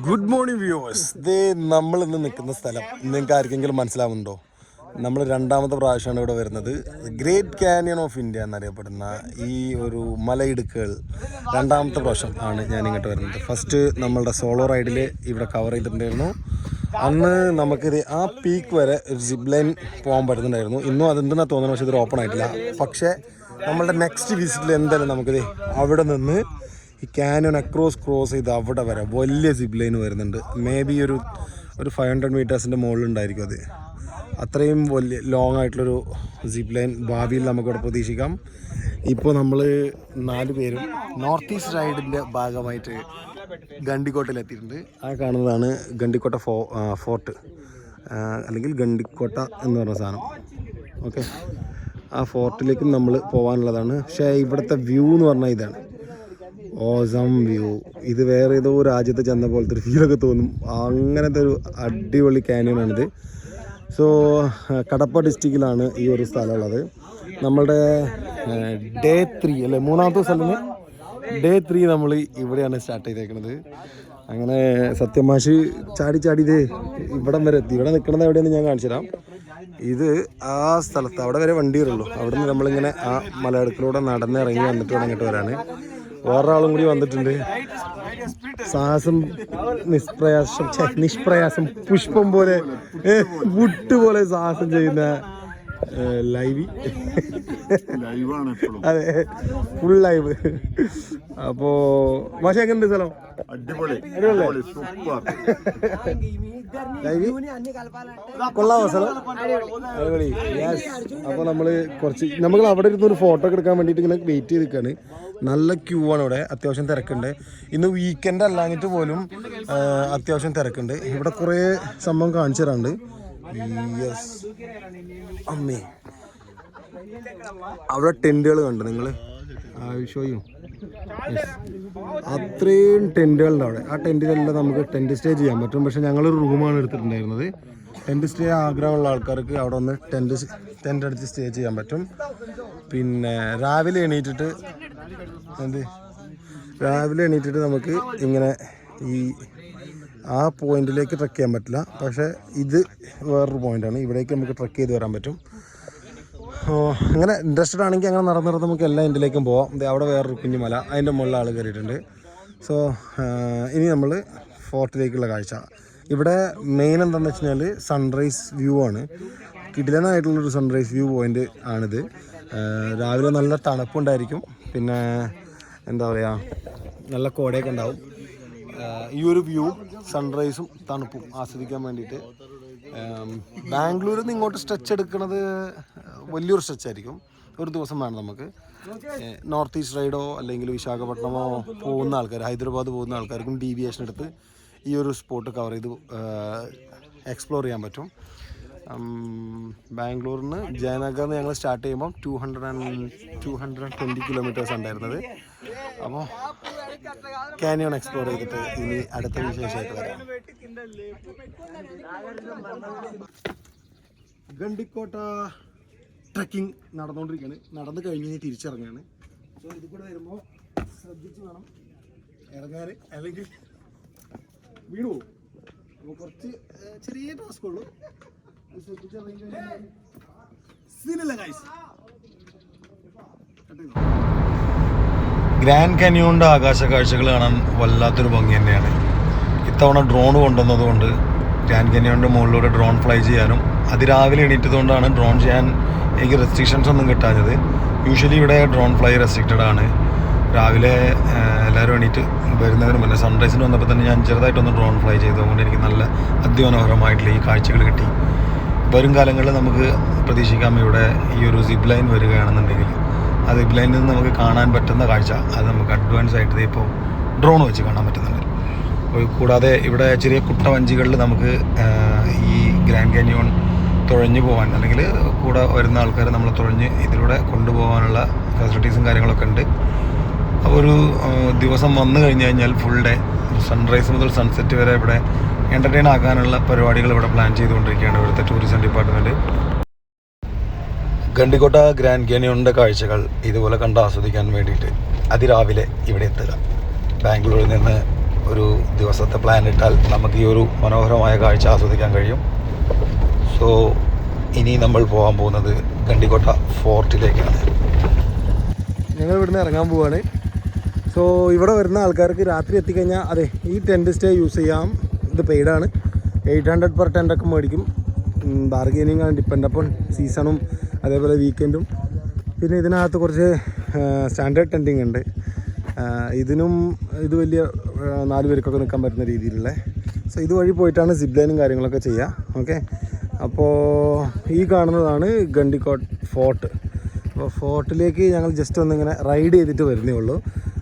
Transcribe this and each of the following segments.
Good morning viewers. ഇത് നമ്മൾ ഇന്ന് നിൽക്കുന്ന സ്ഥലം നിങ്ങൾക്ക് ആർക്കെങ്കിലും മനസ്സിലാവുന്നുണ്ടോ? നമ്മൾ രണ്ടാമത്തെ പ്രാവശ്യമാണ് ഇവിടെ വരുന്നത്. ഗ്രേറ്റ് കാനിയൻ ഓഫ് ഇന്ത്യ എന്നറിയപ്പെടുന്ന ഈ ഒരു മലയിടുക്കുകൾ രണ്ടാമത്തെ പ്രാവശ്യം ആണ് ഞാൻ ഇങ്ങോട്ട് വരുന്നത്. ഫസ്റ്റ് നമ്മളുടെ സോളോ റൈഡിൽ ഇവിടെ കവർ ചെയ്തിട്ടുണ്ടായിരുന്നു. അന്ന് നമുക്കിത് ആ പീക്ക് വരെ ഒരു സിപ്പ് ലൈൻ പോകാൻ പറ്റുന്നുണ്ടായിരുന്നു. ഇന്നും അതെന്തെന്നാണ് തോന്നുന്നത്, പക്ഷേ ഇത് ഓപ്പൺ ആയിട്ടില്ല. പക്ഷേ നമ്മളുടെ നെക്സ്റ്റ് വിസിറ്റിൽ എന്തായാലും നമുക്കിത് അവിടെ നിന്ന് ഈ ക്യാനിയൻ ക്രോസ് ചെയ്ത് അവിടെ വരെ വലിയ സിപ്പ് ലൈൻ വരുന്നുണ്ട്. മേ ബി ഒരു 500 മീറ്റേഴ്സിൻ്റെ മുകളിലുണ്ടായിരിക്കും അത്. അത്രയും വലിയ ലോങ് ആയിട്ടുള്ളൊരു സിപ്പ് ലൈൻ ഭാവിയിൽ നമുക്കിവിടെ പ്രതീക്ഷിക്കാം. ഇപ്പോൾ നമ്മൾ 4 പേരും നോർത്ത് ഈസ്റ്റ് റൈഡിൻ്റെ ഭാഗമായിട്ട് ഗണ്ടിക്കോട്ടയിലെത്തിയിട്ടുണ്ട്. ആ കാണുന്നതാണ് ഗണ്ടിക്കോട്ട ഫോർട്ട് അല്ലെങ്കിൽ ഗണ്ടിക്കോട്ട എന്ന് പറഞ്ഞ സാധനം. ഓക്കെ, ആ ഫോർട്ടിലേക്കും നമ്മൾ പോകാനുള്ളതാണ്. പക്ഷേ ഇവിടുത്തെ വ്യൂ എന്ന് പറഞ്ഞാൽ ഇതാണ്, ഓസം വ്യൂ. ഇത് വേറെ ഏതോ രാജ്യത്ത് ചെന്ന പോലത്തെ ഒരു ഫീലൊക്കെ തോന്നും. അങ്ങനത്തെ ഒരു അടിപൊളി ക്യാനിയനാണിത്. സോ കടപ്പ ഡിസ്ട്രിക്റ്റിലാണ് ഈ ഒരു സ്ഥലമുള്ളത്. നമ്മളുടെ ഡേ 3 അല്ലേ, 3ാമത്തെ സ്ഥലത്തിന് ഡേ 3 നമ്മൾ ഇവിടെയാണ് സ്റ്റാർട്ട് ചെയ്തേക്കുന്നത്. അങ്ങനെ സത്യമാഷ് ചാടി ഇതേ ഇവിടം വരെ എത്തി. ഇവിടെ നിൽക്കുന്നത് എവിടെയെന്ന് ഞാൻ കാണിച്ചു തരാം. ഇത് ആ സ്ഥലത്ത് അവിടെ വരെ വണ്ടി വരുള്ളൂ. അവിടെ നിന്ന് നമ്മളിങ്ങനെ ആ മലയിടുക്കിലൂടെ നടന്നിറങ്ങി വന്നിട്ട് അങ്ങോട്ട് വരാണ്. വേറൊരാളും കൂടി വന്നിട്ടുണ്ട്. സാഹസം നിഷ്പ്രയാസം പുഷ്പം പോലെ വുട്ടുപോലെ സാഹസം ചെയ്യുന്ന ലൈവ്. അതെ, ഫുൾ ലൈവ്. അപ്പോ പക്ഷേ എങ്ങനെയുണ്ട് സ്ഥലം? കൊള്ളാമോ സ്ഥലം? അടിപൊളി. അപ്പോൾ നമ്മൾ അവിടെ ഇരുന്നൊരു ഫോട്ടോ ഒക്കെ എടുക്കാൻ വേണ്ടിയിട്ട് ഇങ്ങനെ വെയിറ്റ് ചെയ്ത് നിൽക്കുകയാണ്. നല്ല ക്യൂ ആണ് ഇവിടെ, അത്യാവശ്യം തിരക്കുണ്ട്. ഇന്ന് വീക്കെൻഡ് അല്ലാഞ്ഞിട്ട് പോലും അത്യാവശ്യം തിരക്കുണ്ട്. ഇവിടെ കുറേ സംഭവം കാണിച്ചു തരാണ്ട്. യെസ് അമ്മേ, അവിടെ ടെൻറ്റുകൾ കണ്ടു നിങ്ങൾ? ഷോയും അത്രയും ടെൻറ്റുകളുണ്ട് അവിടെ. ആ ടെൻറ്റിലെല്ലാം നമുക്ക് ടെൻറ്റ് സ്റ്റേ ചെയ്യാൻ പറ്റും. പക്ഷെ ഞങ്ങളൊരു റൂമാണ് എടുത്തിട്ടുണ്ടായിരുന്നത്. ടെൻറ്റ് സ്റ്റേ ആഗ്രഹമുള്ള ആൾക്കാർക്ക് അവിടെ ഒന്ന് ടെൻറ്റ് അടിച്ച് സ്റ്റേ ചെയ്യാൻ പറ്റും. പിന്നെ രാവിലെ എണീറ്റിട്ട് നമുക്ക് ഇങ്ങനെ ഈ ആ പോയിന്റിലേക്ക് ട്രക്ക് ചെയ്യാൻ പറ്റില്ല. പക്ഷേ ഇത് വേറൊരു പോയിന്റാണ്, ഇവിടേക്ക് നമുക്ക് ട്രക്ക് ചെയ്ത് വരാൻ പറ്റും. അങ്ങനെ ഇൻട്രസ്റ്റഡ് ആണെങ്കിൽ അങ്ങനെ നടന്ന് നമുക്ക് എല്ലാ എൻഡിലേക്കും പോവാം. അവിടെ വേറൊരു കുഞ്ഞുമല, അതിൻ്റെ മുകളിൽ ആൾ കയറിയിട്ടുണ്ട്. സോ ഇനി നമ്മൾ ഫോർട്ടിലേക്കുള്ള കാഴ്ച. ഇവിടെ മെയിൻ എന്താണെന്ന് വെച്ച് കഴിഞ്ഞാൽ സൺറൈസ് വ്യൂ ആണ്. കിടിലനായിട്ടുള്ളൊരു സൺറൈസ് വ്യൂ പോയിന്റ് ആണിത്. രാവിലെ നല്ല തണുപ്പുണ്ടായിരിക്കും. പിന്നെ എന്താ പറയുക, നല്ല കോടയൊക്കെ ഉണ്ടാവും. ഈ ഒരു വ്യൂ സൺറൈസും തണുപ്പും ആസ്വദിക്കാൻ വേണ്ടിയിട്ട് ബാംഗ്ലൂരിൽ നിന്ന് ഇങ്ങോട്ട് സ്ട്രെച്ച് എടുക്കുന്നത് വലിയൊരു സ്ട്രെച്ചായിരിക്കും. ഒരു ദിവസം വേണം നമുക്ക്. നോർത്ത് ഈസ്റ്റ് റൈഡോ അല്ലെങ്കിൽ വിശാഖപട്ടണമോ പോകുന്ന ആൾക്കാർ, ഹൈദരാബാദ് പോകുന്ന ആൾക്കാർക്കും ഡീവിയേഷൻ എടുത്ത് ഈ ഒരു സ്പോട്ട് കവർ ചെയ്ത് എക്സ്പ്ലോർ ചെയ്യാൻ പറ്റും. ബാംഗ്ലൂരിൽ നിന്ന് ജയനഗറിൽ ഞങ്ങൾ സ്റ്റാർട്ട് ചെയ്യുമ്പോൾ 220 കിലോമീറ്റേഴ്സ് ഉണ്ടായിരുന്നത്. അപ്പോൾ കാനിയോൺ എക്സ്പ്ലോർ ചെയ്തിട്ട് ഇനി അടുത്ത വിശേഷമായിട്ട് വരാം. ഗണ്ടിക്കോട്ട ട്രക്കിംഗ് നടന്നുകൊണ്ടിരിക്കുകയാണ്. നടന്നു കഴിഞ്ഞ് തിരിച്ചിറങ്ങുകയാണ്. സോ ഇത് കൂടെ വരുമ്പോൾ ശ്രദ്ധിച്ച് വേണം ഇറങ്ങാൻ, അല്ലെങ്കിൽ വീണു പോകും. അപ്പോൾ കുറച്ച് ചെറിയ ടാസ്ക് ഉള്ളൂ. ഗ്രാൻഡ് കാനിയോണിൻ്റെ ആകാശ കാഴ്ചകൾ കാണാൻ വല്ലാത്തൊരു ഭംഗി തന്നെയാണ്. ഇത്തവണ ഡ്രോൺ കൊണ്ടുവന്നതുകൊണ്ട് ഗ്രാൻഡ് കാനിയോണിൻ്റെ മുകളിലൂടെ ഡ്രോൺ ഫ്ലൈ ചെയ്യാനും അതിരാവിലെ എണീറ്റതുകൊണ്ടാണ് ഡ്രോൺ ചെയ്യാൻ എനിക്ക് റെസ്ട്രിക്ഷൻസ് ഒന്നും കിട്ടാഞ്ഞത്. യൂഷ്വലി ഇവിടെ ഡ്രോൺ ഫ്ലൈ റെസ്ട്രിക്റ്റഡ് ആണ്. രാവിലെ എല്ലാവരും എണീറ്റ് വരുന്നതിന് മുന്നേ സൺറൈസിന് വന്നപ്പോൾ തന്നെ ഞാൻ ചെറുതായിട്ടൊന്ന് ഡ്രോൺ ഫ്ലൈ ചെയ്തതുകൊണ്ട് എനിക്ക് നല്ല അതിമനോഹരമായിട്ടുള്ള ഈ കാഴ്ചകൾ കിട്ടി. വരും കാലങ്ങളിൽ നമുക്ക് പ്രതീക്ഷിക്കാം ഇവിടെ ഈ ഒരു സിപ്പ് ലൈൻ വരികയാണെന്നുണ്ടെങ്കിൽ ആ സിപ്പ് ലൈനിൽ നിന്ന് നമുക്ക് കാണാൻ പറ്റുന്ന കാഴ്ച അത് നമുക്ക് അഡ്വാൻസ് ആയിട്ട് ഇപ്പോൾ ഡ്രോൺ വെച്ച് കാണാൻ പറ്റുന്നുണ്ട്. കൂടാതെ ഇവിടെ ചെറിയ കുട്ടവഞ്ചികളിൽ നമുക്ക് ഈ ഗ്രാൻഡ് കാനിയോൺ തുഴഞ്ഞു പോകാൻ, അല്ലെങ്കിൽ കൂടെ വരുന്ന ആൾക്കാർ നമ്മളെ തുഴഞ്ഞ് ഇതിലൂടെ കൊണ്ടുപോകാനുള്ള ഫെസിലിറ്റീസും കാര്യങ്ങളൊക്കെ ഉണ്ട്. അപ്പോൾ ഒരു ദിവസം വന്നു കഴിഞ്ഞാൽ ഫുൾ ഡേ സൺറൈസ് മുതൽ സൺസെറ്റ് വരെ ഇവിടെ എൻ്റർടൈൻ ആക്കാനുള്ള പരിപാടികൾ ഇവിടെ പ്ലാൻ ചെയ്തുകൊണ്ടിരിക്കുകയാണ് ഇവിടുത്തെ ടൂറിസം ഡിപ്പാർട്ട്മെൻറ്റ്. ഗണ്ടിക്കോട്ട ഗ്രാൻഡ് കാനിയോണിൻ്റെ കാഴ്ചകൾ ഇതുപോലെ കണ്ട് ആസ്വദിക്കാൻ വേണ്ടിയിട്ട് അതിരാവിലെ ഇവിടെ എത്തുക. ബാംഗ്ലൂരിൽ നിന്ന് ഒരു ദിവസത്തെ പ്ലാൻ ഇട്ടാൽ നമുക്ക് ഈ ഒരു മനോഹരമായ കാഴ്ച ആസ്വദിക്കാൻ കഴിയും. സോ ഇനി നമ്മൾ പോകാൻ പോകുന്നത് ഗണ്ടിക്കോട്ട ഫോർട്ടിലേക്കാണ്. ഞങ്ങൾ ഇവിടുന്ന് ഇറങ്ങാൻ പോവുകയാണ്. സോ ഇവിടെ വരുന്ന ആൾക്കാർക്ക് രാത്രി എത്തിക്കഴിഞ്ഞാൽ അതെ ഈ ടെൻറ്റ് സ്റ്റേ യൂസ് ചെയ്യാം. ഇത് പെയ്ഡാണ്. 800 പെർ ടെൻ്റൊക്കെ മേടിക്കും. ബാർഗെയിനിങ് ആണ്, ഡിപ്പെൻഡ് അപ്പോൾ സീസണും അതേപോലെ വീക്കെൻഡും. പിന്നെ ഇതിനകത്ത് കുറച്ച് സ്റ്റാൻഡേർഡ് ടെൻറ്റിങ് ഉണ്ട്. ഇതിനും ഇത് വലിയ 4 പേർക്കൊക്കെ നിൽക്കാൻ പറ്റുന്ന രീതിയിലുള്ള. സോ ഇതുവഴി പോയിട്ടാണ് സിപ്പ് ലൈനും കാര്യങ്ങളൊക്കെ ചെയ്യുക. ഓക്കെ, അപ്പോൾ ഈ കാണുന്നതാണ് ഗണ്ടിക്കോട്ട് ഫോർട്ട്. അപ്പോൾ ഫോർട്ടിലേക്ക് ഞങ്ങൾ ജസ്റ്റ് ഒന്നിങ്ങനെ റൈഡ് ചെയ്തിട്ട് വരുന്നേ ഉള്ളൂ.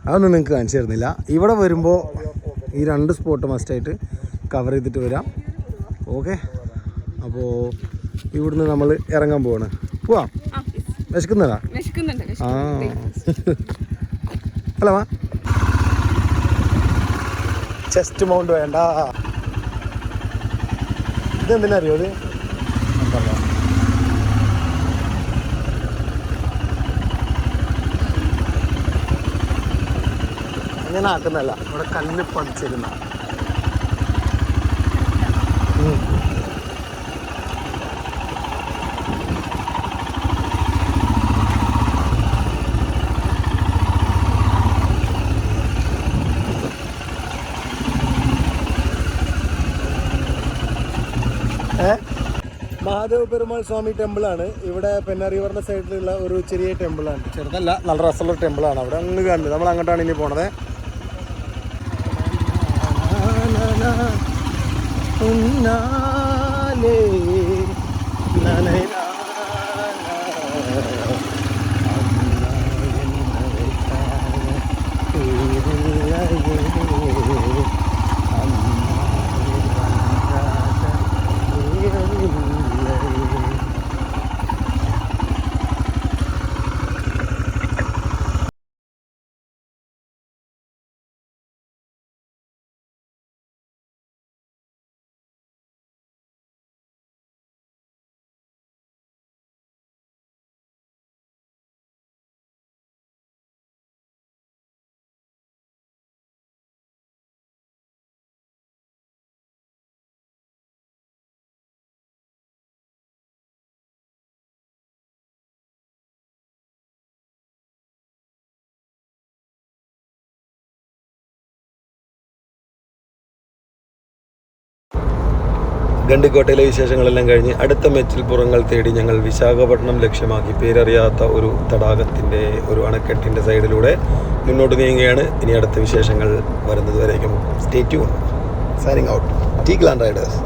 അതൊന്നും നിങ്ങൾക്ക് കാണിച്ചു തരുന്നില്ല. ഇവിടെ വരുമ്പോൾ ഈ 2 സ്പോട്ട് മസ്റ്റായിട്ട് കവർ ചെയ്തിട്ട് വരാം. ഓക്കെ, അപ്പോൾ ഇവിടുന്ന് നമ്മൾ ഇറങ്ങാൻ പോവാണ്. പോവാം. വിശക്കുന്നതാ? ആ അല്ല വാ. ചെസ്റ്റ് മൗണ്ട് വേണ്ട. ഇതെന്തിനാ അറിയോ? ഇത് അങ്ങനെ ആക്കുന്നതല്ല, ഇവിടെ കല്ല് പതിച്ചിരുന്ന. മഹാദേവ പെരുമാൾ സ്വാമി ടെമ്പിളാണ്. ഇവിടെ പെന്ന റിവറിൻ്റെ സൈഡിലുള്ള ഒരു ചെറിയ ടെമ്പിളാണ്. ചെറുതല്ല, നല്ല രസമുള്ള ടെമ്പിളാണ്. അവിടെ അങ്ങ് കണ്ടു. നമ്മൾ അങ്ങോട്ടാണ് ഇനി പോണത്. ഗണ്ടിക്കോട്ടയിലെ വിശേഷങ്ങളെല്ലാം കഴിഞ്ഞ് അടുത്ത മെച്ചിൽപ്പുറങ്ങൾ തേടി ഞങ്ങൾ വിശാഖപട്ടണം ലക്ഷ്യമാക്കി പേരറിയാത്ത ഒരു തടാകത്തിൻ്റെ ഒരു അണക്കെട്ടിൻ്റെ സൈഡിലൂടെ മുന്നോട്ട് നീങ്ങുകയാണ്. ഇനി അടുത്ത വിശേഷങ്ങൾ വരുന്നത് വരേക്കും സ്റ്റേ ട്യൂൺ. Signing out. ടീക്ലാൻഡ് റൈഡേഴ്സ്.